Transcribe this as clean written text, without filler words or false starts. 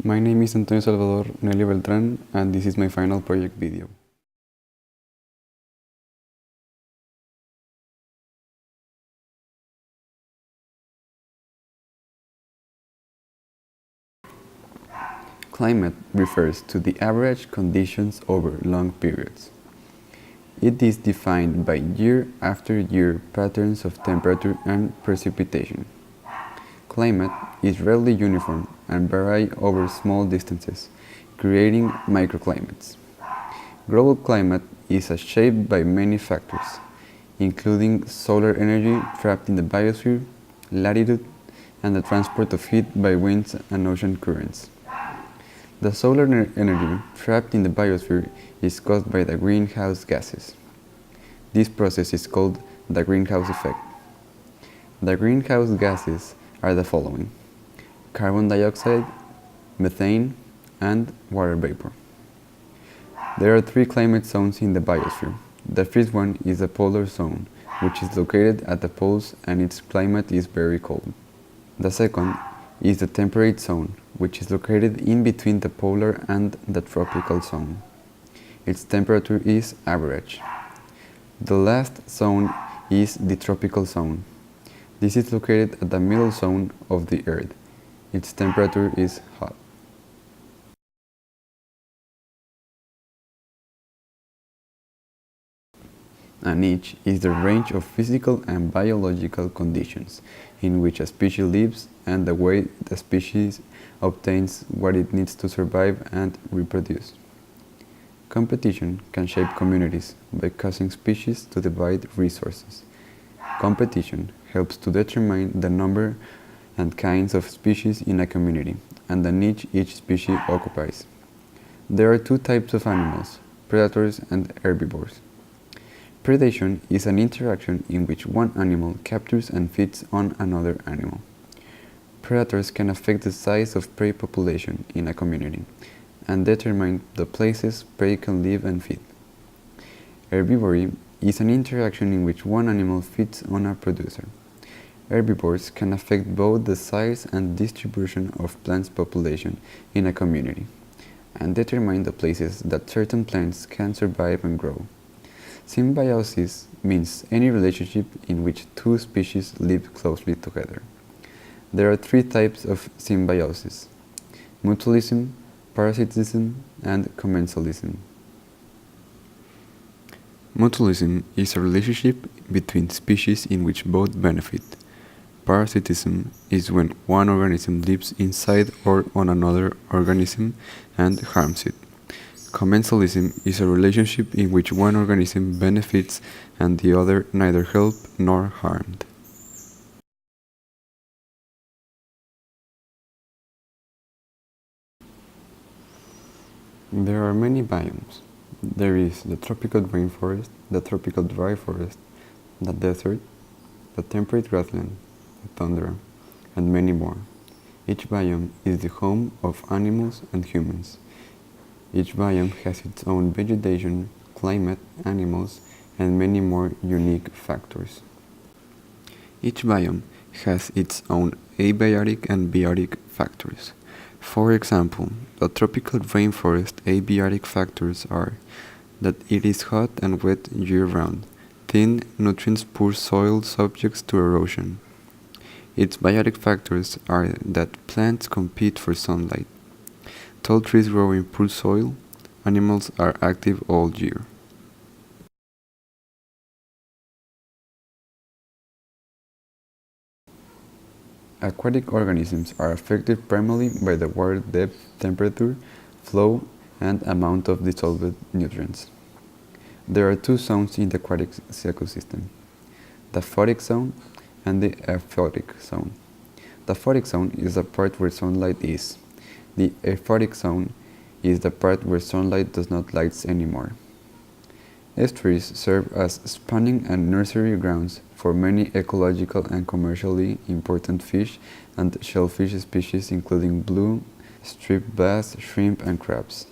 My name is Antonio Salvador Nelli Beltran, and this is my final project video. Climate refers to the average conditions over long periods. It is defined by year-after-year patterns of temperature and precipitation. Climate is rarely uniform and varies over small distances, creating microclimates. Global climate is shaped by many factors, including solar energy trapped in the biosphere, latitude, and the transport of heat by winds and ocean currents. The solar energy trapped in the biosphere is caused by the greenhouse gases. This process is called the greenhouse effect. The greenhouse gases are the following: carbon dioxide, methane, and water vapor. There are three climate zones in the biosphere. The first one is the polar zone, which is located at the poles and its climate is very cold. The second is the temperate zone, which is located in between the polar and the tropical zone. Its temperature is average. The last zone is the tropical zone. This is located at the middle zone of the Earth. Its temperature is hot. A niche is the range of physical and biological conditions in which a species lives and the way the species obtains what it needs to survive and reproduce. Competition can shape communities by causing species to divide resources. Competition helps to determine the number and kinds of species in a community and the niche each species occupies. There are two types of animals, predators and herbivores. Predation is an interaction in which one animal captures and feeds on another animal. Predators can affect the size of prey population in a community and determine the places prey can live and feed. Herbivory is an interaction in which one animal feeds on a producer. Herbivores can affect both the size and distribution of plants population in a community and determine the places that certain plants can survive and grow. Symbiosis means any relationship in which two species live closely together. There are three types of symbiosis: mutualism, parasitism, and commensalism. Mutualism is a relationship between species in which both benefit. Parasitism is when one organism lives inside or on another organism and harms it. Commensalism is a relationship in which one organism benefits and the other neither helped nor harmed. There are many biomes. There is the tropical rainforest, the tropical dry forest, the desert, the temperate grassland, the tundra, and many more. Each biome is the home of animals and humans. Each biome has its own vegetation, climate, animals, and many more unique factors. Each biome has its own abiotic and biotic factors. For example, the tropical rainforest abiotic factors are that it is hot and wet year-round, thin, nutrient-poor soil subject to erosion. Its biotic factors are that plants compete for sunlight, tall trees grow in poor soil, animals are active all year. Aquatic organisms are affected primarily by the water depth, temperature, flow, and amount of dissolved nutrients. There are two zones in the aquatic ecosystem: the photic zone and the aphotic zone. The photic zone is the part where sunlight is. The aphotic zone is the part where sunlight does not light anymore. Estuaries serve as spawning and nursery grounds for many ecological and commercially important fish and shellfish species including blue, striped bass, shrimp, and crabs.